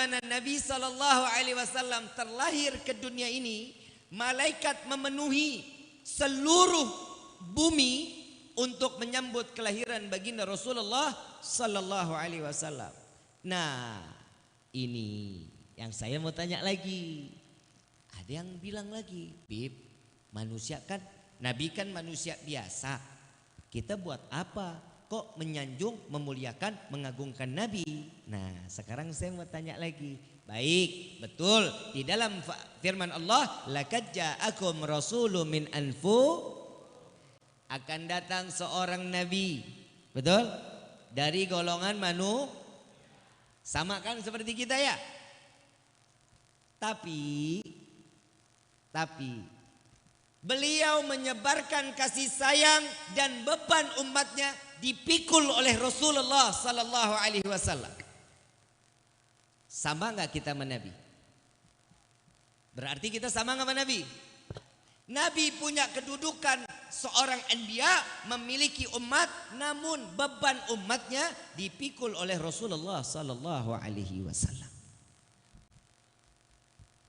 mana Nabi SAW terlahir ke dunia ini, malaikat memenuhi seluruh bumi untuk menyambut kelahiran baginda Rasulullah sallallahu alaihi wasallam. Nah, ini yang saya mau tanya lagi. Ada yang bilang lagi, Bib, manusia kan, Nabi kan manusia biasa. Kita buat apa? Kok menyanjung, memuliakan, mengagungkan Nabi? Nah, sekarang saya mau tanya lagi. Baik, betul. Di dalam firman Allah, laqad ja'akum rasulun min anfusikum, akan datang seorang nabi, betul? Dari golongan manusia, sama kan seperti kita ya. Tapi beliau menyebarkan kasih sayang dan beban umatnya dipikul oleh Rasulullah sallallahu alaihi wasallam. Sama enggak kita sama Nabi? Berarti kita sama enggak sama Nabi? Nabi punya kedudukan seorang anbiya, memiliki umat, namun beban umatnya dipikul oleh Rasulullah sallallahu alaihi wasallam.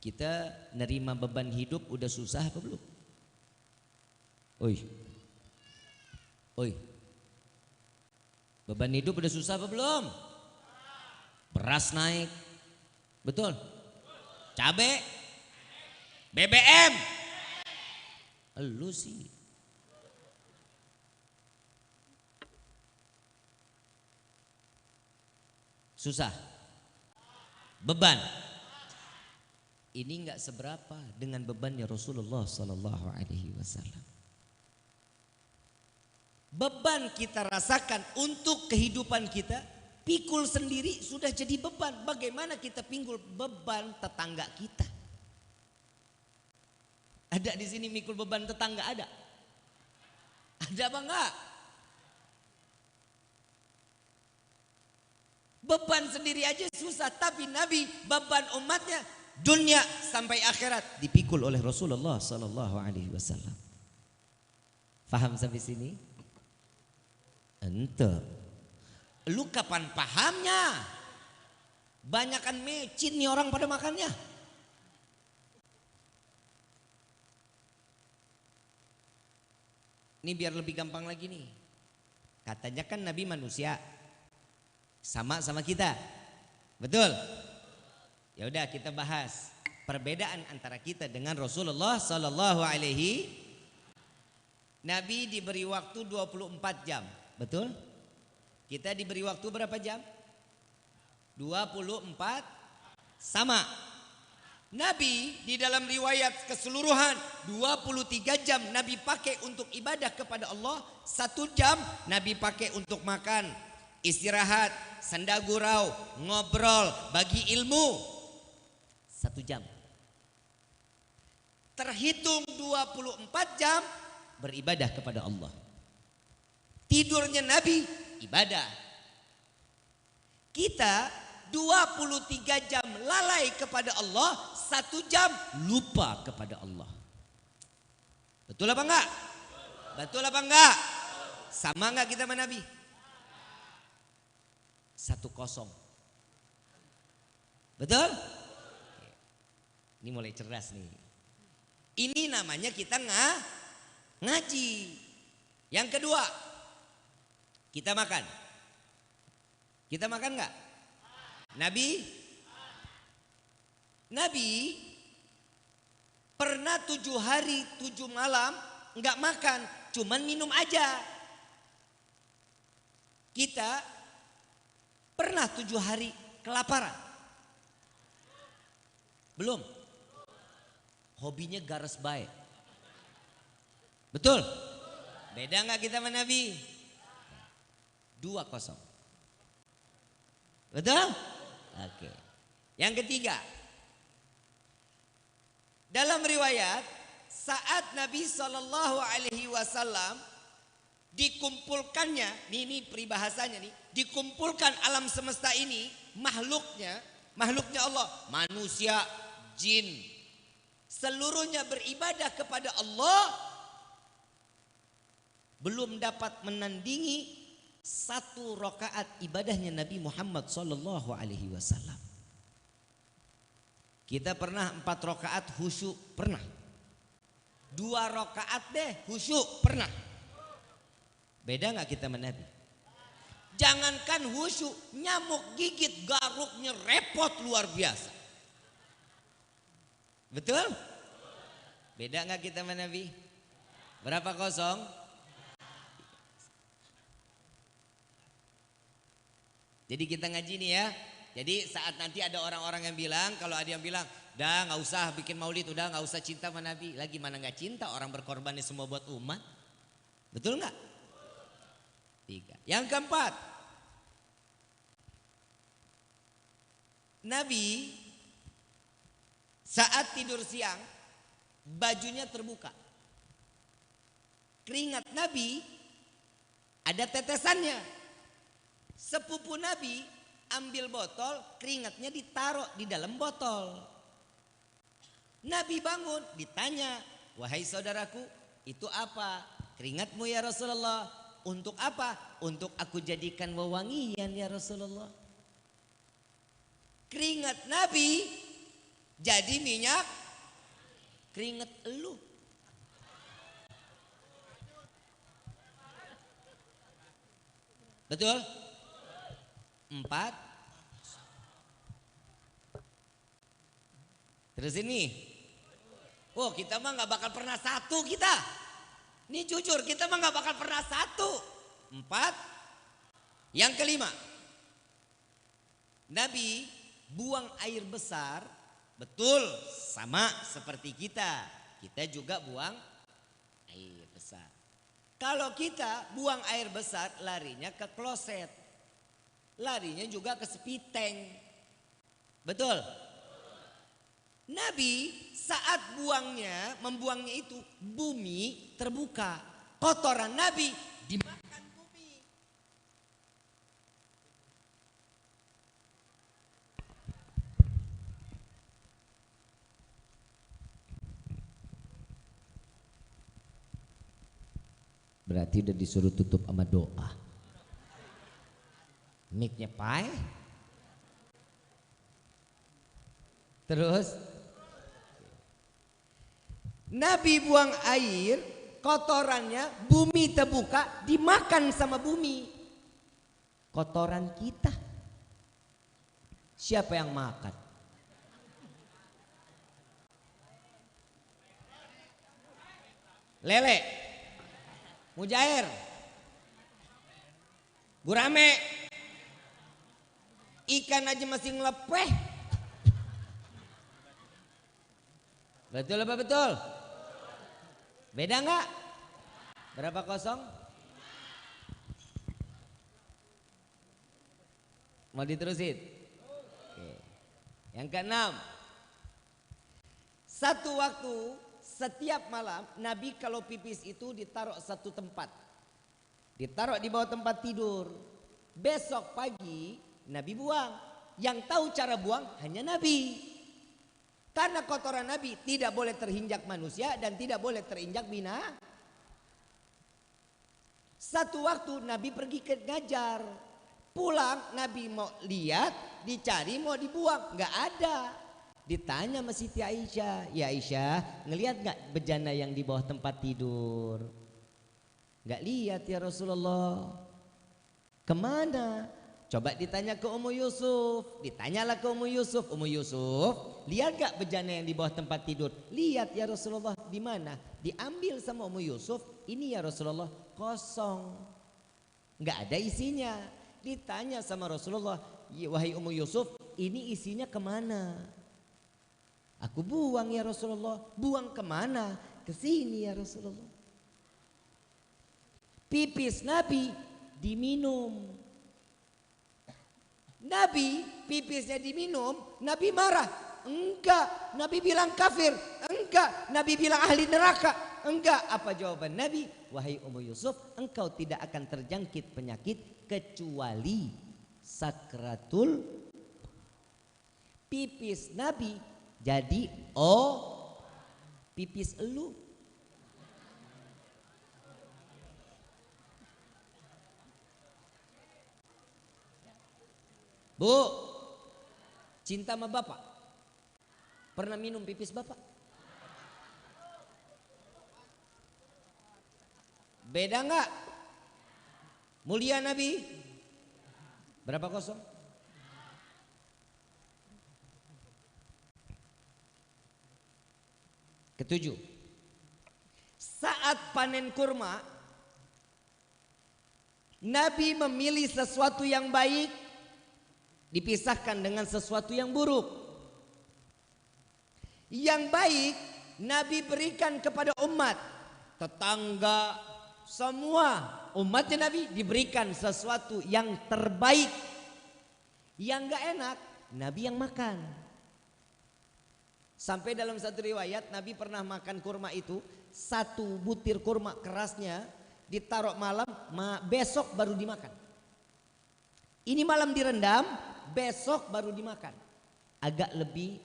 Kita nerima beban hidup udah susah apa belum? Oi. Beban hidup udah susah apa belum? Beras naik. Betul? Cabe, BBM. Lu sih. Susah. Beban. Ini enggak seberapa dengan bebannya Rasulullah sallallahu alaihi wasallam. Beban kita rasakan untuk kehidupan kita, pikul sendiri sudah jadi beban. Bagaimana kita pinggul beban tetangga kita? Ada di sini mikul beban tetangga ada? Ada apa enggak? Beban sendiri aja susah, tapi Nabi beban umatnya dunia sampai akhirat dipikul oleh Rasulullah sallallahu alaihi wasallam. Paham sampai sini? Ente. Lu kapan pahamnya? Banyakan mecin nih orang pada makannya. Ini biar lebih gampang lagi nih. Katanya kan Nabi manusia. Sama kita. Betul? Ya udah kita bahas perbedaan antara kita dengan Rasulullah sallallahu alaihi. Nabi diberi waktu 24 jam. Betul? Kita diberi waktu berapa jam? 24 sama. Nabi di dalam riwayat keseluruhan 23 jam Nabi pakai untuk ibadah kepada Allah. 1 jam Nabi pakai untuk makan, istirahat, senda gurau, ngobrol, bagi ilmu. 1 jam. Terhitung 24 jam beribadah kepada Allah. Tidurnya Nabi ibadah. Kita 23 jam lalai kepada Allah, 1 jam lupa kepada Allah. Betul apa enggak? Betul apa enggak? Sama enggak kita sama Nabi? 1-0. Betul? Ini mulai cerdas nih. Ini namanya kita ngaji. Yang kedua, kita makan. Kita makan enggak? Nabi pernah 7 hari 7 malam enggak makan, cuman minum aja. Kita pernah 7 hari kelaparan? Belum. Hobinya garas baik. Betul? Beda enggak kita sama Nabi? 2-0. Betul? Oke. Yang ketiga, dalam riwayat saat Nabi Shallallahu Alaihi Wasallam dikumpulkannya, ini peribahasanya nih, dikumpulkan alam semesta ini, makhluknya Allah, manusia, jin, seluruhnya beribadah kepada Allah, belum dapat menandingi 1 rakaat ibadahnya Nabi Muhammad sallallahu alaihi wasallam. Kita pernah 4 rakaat khusyuk? Pernah. 2 rakaat deh khusyuk? Pernah. Beda gak kita sama Nabi? Jangankan khusyuk, nyamuk gigit garuknya repot luar biasa. Betul? Beda gak kita sama Nabi? Berapa kosong? Jadi kita ngaji nih ya. Jadi saat nanti ada orang-orang yang bilang, kalau ada yang bilang, dah nggak usah bikin maulid, udah nggak usah cinta sama Nabi. Lagi mana nggak cinta, orang berkorbannya semua buat umat. Betul nggak? 3. Yang keempat, Nabi saat tidur siang bajunya terbuka. Keringat Nabi ada tetesannya. Sepupu Nabi ambil botol, keringatnya ditaruh di dalam botol. Nabi bangun, ditanya, wahai saudaraku, itu apa? Keringatmu ya Rasulullah. Untuk apa? Untuk aku jadikan wewangian ya Rasulullah. Keringat Nabi jadi minyak keringat elu. Betul? 4. Terus ini, oh kita mah nggak bakal pernah satu kita. Ini jujur kita mah nggak bakal pernah satu. 4. Yang kelima, Nabi buang air besar, betul sama seperti kita. Kita juga buang air besar. Kalau kita buang air besar, larinya ke kloset. Larinya juga ke sepiteng. Betul? Nabi saat membuangnya itu bumi terbuka. Kotoran Nabi dimakan bumi. Berarti udah disuruh tutup sama doa. Mic-nya pai. Terus Nabi buang air, kotorannya bumi terbuka, dimakan sama bumi. Kotoran kita siapa yang makan? Lele, Mujair, Gurame, ikan aja masih ngelepeh. Betul apa betul? Beda nggak? Berapa kosong? Mau diterusin? Oke. Yang keenam, satu waktu setiap malam Nabi kalau pipis itu ditaruh satu tempat. Ditaruh di bawah tempat tidur. Besok pagi Nabi buang. Yang tahu cara buang hanya Nabi. Karena kotoran Nabi tidak boleh terinjak manusia dan tidak boleh terinjak binatang. Satu waktu Nabi pergi ke ngajar. Pulang Nabi mau lihat, dicari mau dibuang, nggak ada. Ditanya sama Siti Aisyah, ya Aisyah, ngelihat nggak bejana yang di bawah tempat tidur? Nggak lihat ya Rasulullah. Kemana? Coba ditanya ke Ummu Yusuf. Ditanyalah ke Ummu Yusuf. Ummu Yusuf, lihat gak bejana yang di bawah tempat tidur? Lihat ya Rasulullah. Di mana? Diambil sama Ummu Yusuf. Ini ya Rasulullah, kosong, nggak ada isinya. Ditanya sama Rasulullah, wahai Ummu Yusuf, ini isinya kemana? Aku buang ya Rasulullah. Buang kemana? Kesini ya Rasulullah. Pipis Nabi diminum. Nabi pipisnya diminum, Nabi marah. Enggak. Nabi bilang kafir. Enggak. Nabi bilang ahli neraka. Enggak. Apa jawaban Nabi? Wahai Ummu Yusuf, engkau tidak akan terjangkit penyakit kecuali sakratul. Pipis Nabi jadi pipis elu. Bu, cinta sama bapak? Pernah minum pipis bapak? Beda nggak? Mulia Nabi? Berapa kosong? Ketujuh, saat panen kurma, Nabi memilih sesuatu yang baik dipisahkan dengan sesuatu yang buruk. Yang baik Nabi berikan kepada umat, tetangga, semua umatnya Nabi diberikan sesuatu yang terbaik. Yang gak enak Nabi yang makan. Sampai dalam satu riwayat Nabi pernah makan kurma itu, satu butir kurma kerasnya ditaruh malam, besok baru dimakan. Ini malam direndam, besok baru dimakan. Agak lebih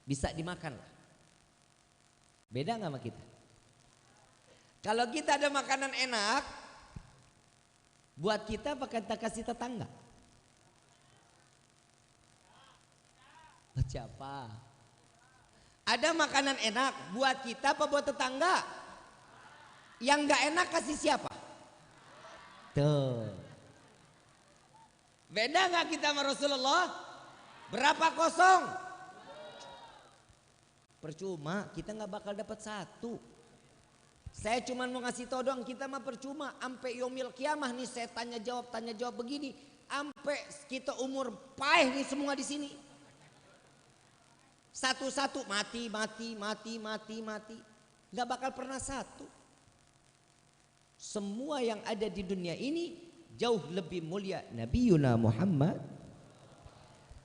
bisa dimakan lah. Beda nggak sama kita? Kalau kita ada makanan enak, buat kita apa kita kasih tetangga? Buat siapa? Ada makanan enak buat kita apa buat tetangga? Yang nggak enak kasih siapa? Tuh. Beda nggak kita sama Rasulullah? Berapa kosong? Percuma, kita nggak bakal dapat satu. Saya cuma mau ngasih tau doang, kita mah percuma. Sampai yaumil kiamah nih saya tanya jawab begini. Sampai kita umur paeh nih semua di sini. Satu-satu mati. Gak bakal pernah satu. Semua yang ada di dunia ini jauh lebih mulia Nabiuna Muhammad.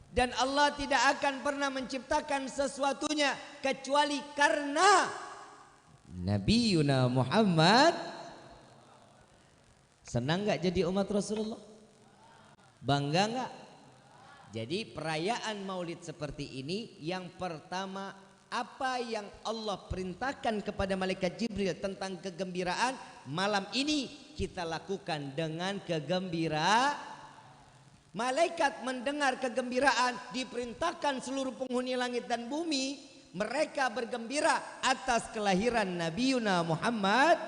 Dan Allah tidak akan pernah menciptakan sesuatunya kecuali karena Nabiuna Muhammad. Senang gak jadi umat Rasulullah? Bangga gak? Jadi perayaan maulid seperti ini, yang pertama apa yang Allah perintahkan kepada malaikat Jibril tentang kegembiraan, malam ini kita lakukan dengan kegembiraan. Malaikat mendengar kegembiraan, diperintahkan seluruh penghuni langit dan bumi, mereka bergembira atas kelahiran Nabiuna Muhammad.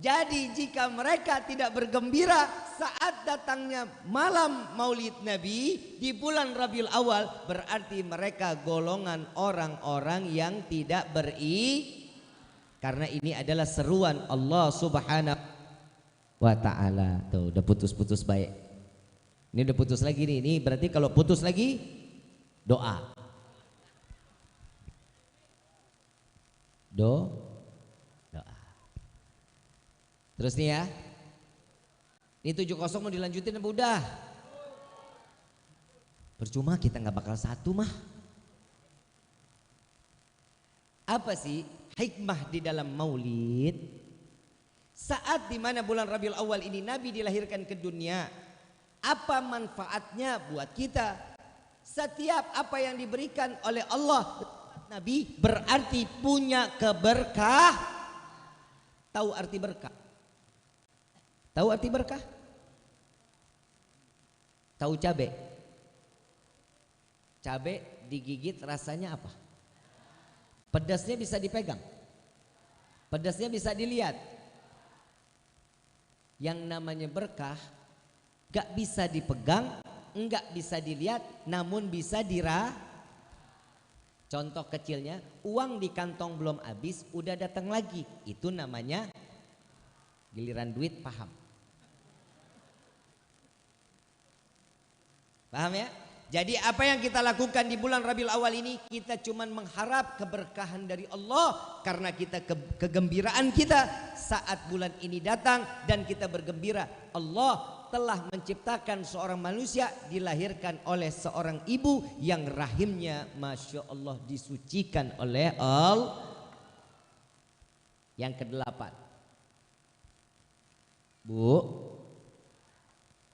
Jadi jika mereka tidak bergembira saat datangnya malam maulid Nabi di bulan Rabiul Awal, berarti mereka golongan orang-orang yang tidak karena ini adalah seruan Allah Subhanahu wa ta'ala. Tuh udah putus-putus baik. Ini udah putus lagi nih. Ini berarti kalau putus lagi doa. Doa. Terus nih ya. Ini 70 mau dilanjutin apa udah? Percuma kita nggak bakal satu mah. Apa sih hikmah di dalam maulid? Saat dimana bulan Rabiul Awal ini Nabi dilahirkan ke dunia, apa manfaatnya buat kita? Setiap apa yang diberikan oleh Allah Nabi berarti punya keberkah. Tahu arti berkah? Tahu arti berkah? Tahu cabe? Cabe digigit rasanya apa? Pedasnya bisa dipegang. Pedasnya bisa dilihat. Yang namanya berkah gak bisa dipegang, enggak bisa dilihat, namun bisa Contoh kecilnya, uang di kantong belum habis, udah datang lagi. Itu namanya giliran duit, paham? Paham ya? Jadi apa yang kita lakukan di bulan Rabiul Awal ini, kita cuman mengharap keberkahan dari Allah. Karena kita kegembiraan kita saat bulan ini datang dan kita bergembira. Allah telah menciptakan seorang manusia dilahirkan oleh seorang ibu yang rahimnya Masya Allah disucikan oleh Allah. Yang kedelapan, Bu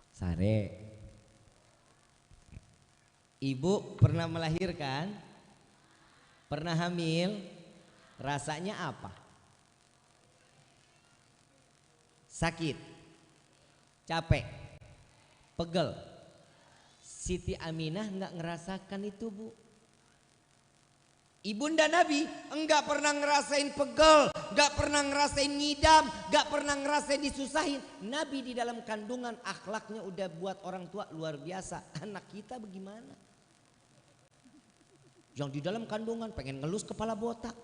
Sare, ibu pernah melahirkan, pernah hamil, rasanya apa? Sakit, capek, pegel. Siti Aminah nggak ngerasakan itu, Bu. Ibunda Nabi enggak pernah ngerasain pegel, enggak pernah ngerasain ngidam, enggak pernah ngerasain disusahin. Nabi di dalam kandungan akhlaknya udah buat orang tua luar biasa. Anak kita bagaimana? Yang di dalam kandungan pengen ngelus kepala botak,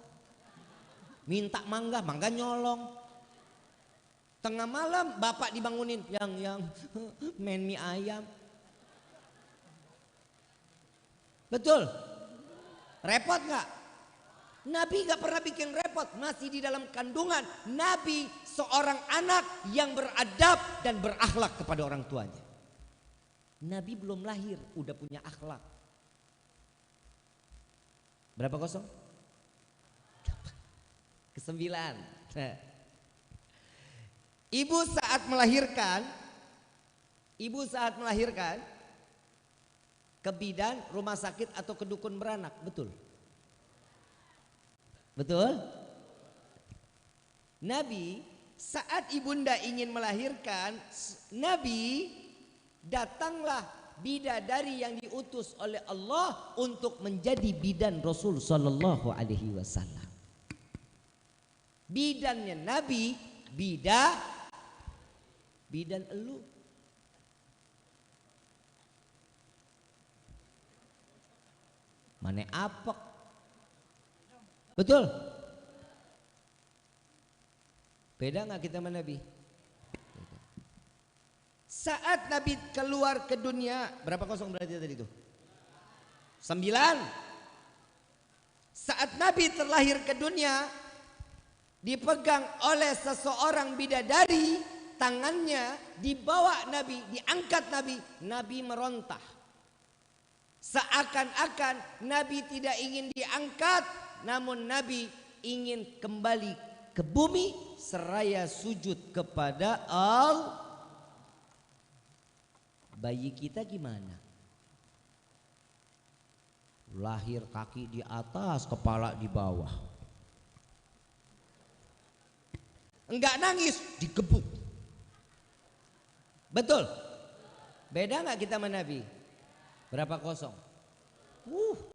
minta mangga, mangga nyolong. Tengah malam bapak dibangunin, yang main mie ayam. Betul? Repot nggak? Nabi nggak pernah bikin repot, masih di dalam kandungan. Nabi seorang anak yang beradab dan berakhlak kepada orang tuanya. Nabi belum lahir udah punya akhlak. Berapa kosong? Kesembilan. Ibu saat melahirkan ke bidan, rumah sakit atau ke dukun beranak, betul? Betul? Nabi saat ibunda ingin melahirkan, Nabi datanglah bidadari yang diutus oleh Allah untuk menjadi bidan Rasul sallallahu alaihi wasallam. Bidannya Nabi, bidan elu. Mana apek? Betul? Beda nggak kita sama Nabi? Saat Nabi keluar ke dunia, berapa kosong berarti tadi itu? 9. Saat Nabi terlahir ke dunia, dipegang oleh seseorang bidadari, tangannya dibawa Nabi, diangkat Nabi, Nabi merontah. Seakan-akan Nabi tidak ingin diangkat, namun Nabi ingin kembali ke bumi seraya sujud kepada Allah. Bayi kita gimana? Lahir kaki di atas, kepala di bawah. Enggak nangis, digebuk. Betul? Beda nggak kita sama Nabi? Berapa kosong?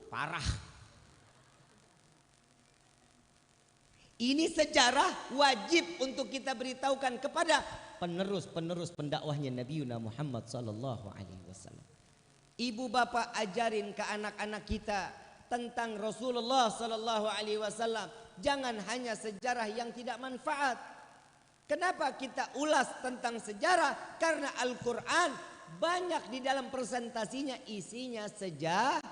Parah. Ini sejarah wajib untuk kita beritahukan kepada penerus pendakwahnya Nabi Muhammad sallallahu alaihi wasallam. Ibu bapak ajarin ke anak-anak kita tentang Rasulullah sallallahu alaihi wasallam. Jangan hanya sejarah yang tidak manfaat. Kenapa kita ulas tentang sejarah? Karena Al-Quran banyak di dalam presentasinya isinya sejarah.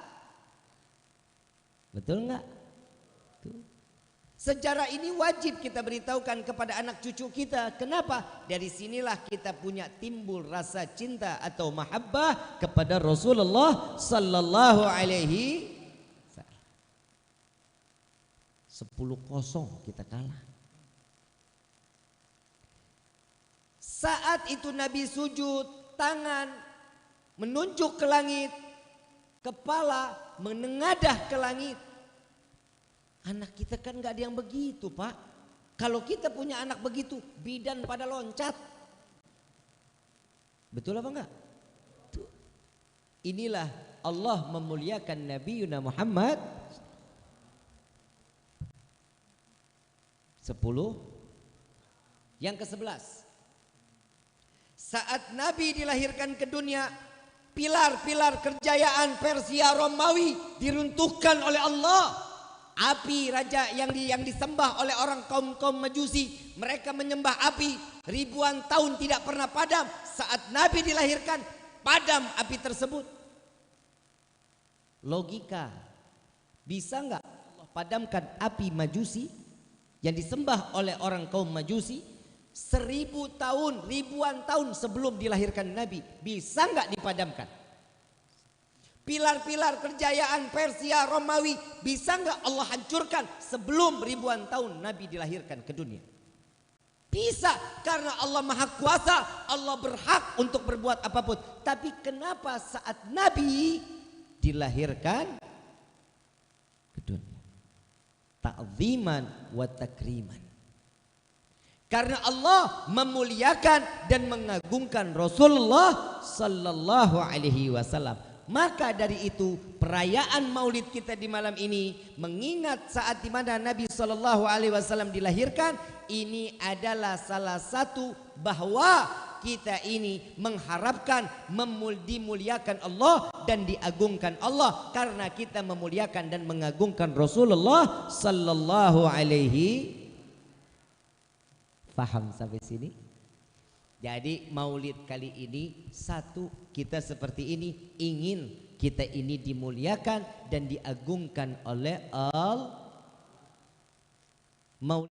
Betul nggak? Sejarah ini wajib kita beritahukan kepada anak cucu kita. Kenapa? Dari sinilah kita punya timbul rasa cinta atau mahabbah kepada Rasulullah sallallahu alaihi wasallam. 10-0 kita kalah. Saat itu Nabi sujud, tangan menunjuk ke langit, kepala menengadah ke langit. Anak kita kan gak ada yang begitu, Pak. Kalau kita punya anak begitu, bidan pada loncat. Betul apa enggak? Inilah Allah memuliakan Nabi Muhammad. 10. Yang ke-11. Saat Nabi dilahirkan ke dunia, pilar-pilar kejayaan Persia Romawi diruntuhkan oleh Allah. Api raja yang disembah oleh orang kaum Majusi, mereka menyembah api ribuan tahun tidak pernah padam. Saat Nabi dilahirkan, padam api tersebut. Logika, bisa nggak Allah padamkan api Majusi yang disembah oleh orang kaum Majusi 1000 tahun, ribuan tahun sebelum dilahirkan Nabi? Bisa nggak dipadamkan? Pilar-pilar kejayaan Persia Romawi bisa nggak Allah hancurkan sebelum ribuan tahun Nabi dilahirkan ke dunia? Bisa, karena Allah Maha Kuasa, Allah berhak untuk berbuat apapun. Tapi kenapa saat Nabi dilahirkan ke dunia? Ta'ziman wa takriman. Karena Allah memuliakan dan mengagungkan Rasulullah sallallahu alaihi wasallam. Maka dari itu perayaan Maulid kita di malam ini mengingat saat di mana Nabi Shallallahu Alaihi Wasallam dilahirkan, ini adalah salah satu bahwa kita ini mengharapkan dimuliakan Allah dan diagungkan Allah karena kita memuliakan dan mengagungkan Rasulullah Sallallahu Alaihi. Faham sampai sini? Jadi Maulid kali ini satu, kita seperti ini ingin kita ini dimuliakan dan diagungkan oleh Allah. Maulid